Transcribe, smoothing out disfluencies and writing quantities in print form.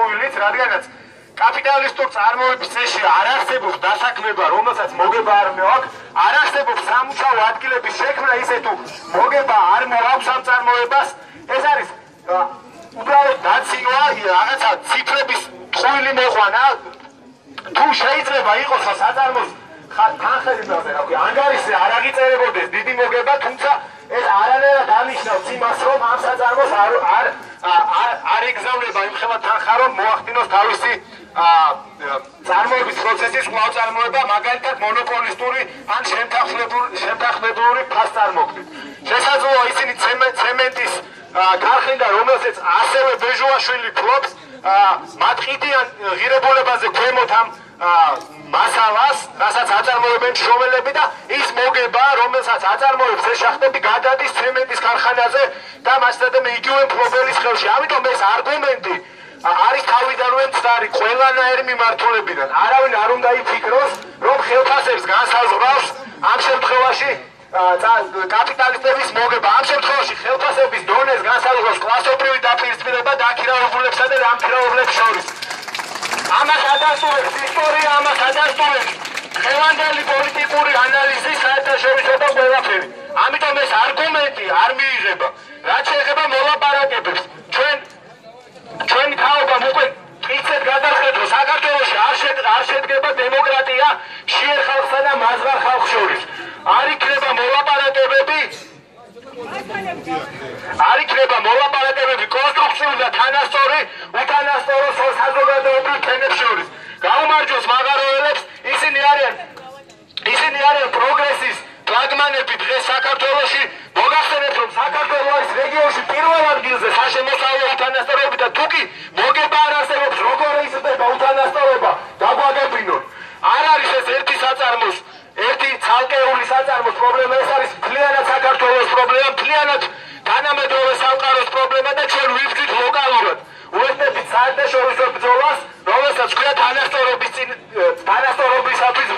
ტყუილით, რადგანაც კაპიტალისტურ წარმოების წესში არ არსებობს დასაქმება, რომელსაც მოგება არ მოაქვს, არ არსებობს სამუშაო ადგილების შექმნა, ისე თუ მოგება არ მოაქვს ამ წარმოებას, ეს არის უბრალოდ დაცინვა, რაღაცა ციფრების ტყუილი მოყვანა, თუ შეიძლება იყოს საწარმოს თანხმობაზე, რა ქვია, ანგარიში არ აღიწერებოდეს დიდი მოგება, თუმცა ეს არანაირად ანიშნავს იმას, რომ ამ საწარმოს არ იგზავნება იმხელა თანხა, რომ მოახდინოს თავისი წარმოების პროცესის კვლავ წარმოება, მაგალითად მონოპოლისტური ან შემთანხმებული ფასწარმოქმნით. შესაძლოა ისინი ცემენტის ქარხნიდან, რომელსაც ასევე ბეჟუაშვილი ფლობს, მათ ყიდიან ღირებულებაზე ქვემოთ ამ მასალას, რასაც აწარმოებენ შრომელები და ის მოგება, რომელსაც აწარმოებს ეს შახტები, გადადის ცემენტის ქარხანაზე და მასწავლებელი იგივე მფლობელის ხელში. ამიტომ ეს არგუმენტი არის თავიდანვე მცდარი ყველანაირი მიმართულებიდან. არავინ არ უნდა იფიქროს, რომ ხელფასებს განსაზღვრავს ამ შემთხვევაში კაპიტალისტების მოგება. ამ შემთხვევაში ხელფასების დონეს განსაზღვრავს კლასობრივი დაპირისპირება დაქირავებულებსა და დამქირავებლებს შორის. ამას ადასტურებს ისტორია, ამას ადასტურებს დღევანდელი პოლიტიკური ანალიზი, საერთაშორისო და ყველაფერი. ამიტომ ეს არგუმენტი არ მიიღება. რაც შეეხება მოლაპარაკებებს, ჩვენი თაობამ უკვე მტკიცედ გადახედო, საქართველოში არ შედგება დემოკრატია შიერ ხალხსა და მაზღარ ხალხს შორის. არ იქნება მოლაპარაკებები კონსტრუქციული და თანასწორი უთანასწორო საზოგადოებრივ ფენებს შორის. გაუმარჯოს მაღაროელებს, ისინი არიან პროგრესის ფლაგმანები დღეს საქართველოში. მოგახსენებთ, რომ საქართველო არის რეგიონში პირველ ადგილზე საშემოსავლო უთანასწოროები და თუკი მოგება არ არსებობს, როგორ იზრდება უთანასწორობა, დაგვაგებინონ. არ არის ეს ერთი საწარმოს, ერთი ცალკეული საწარმოს პრობლემა, ეს არის მთლიანად საქართველოს პრობლემა, მთლიანად თანამედროვე სამყაროს პრობლემა და ჩვენ ვიფიქრით ლოკალურად. უერთდებით საერთაშორისო ბრძოლას, რომელსაც ქვია თანასწორობისათვის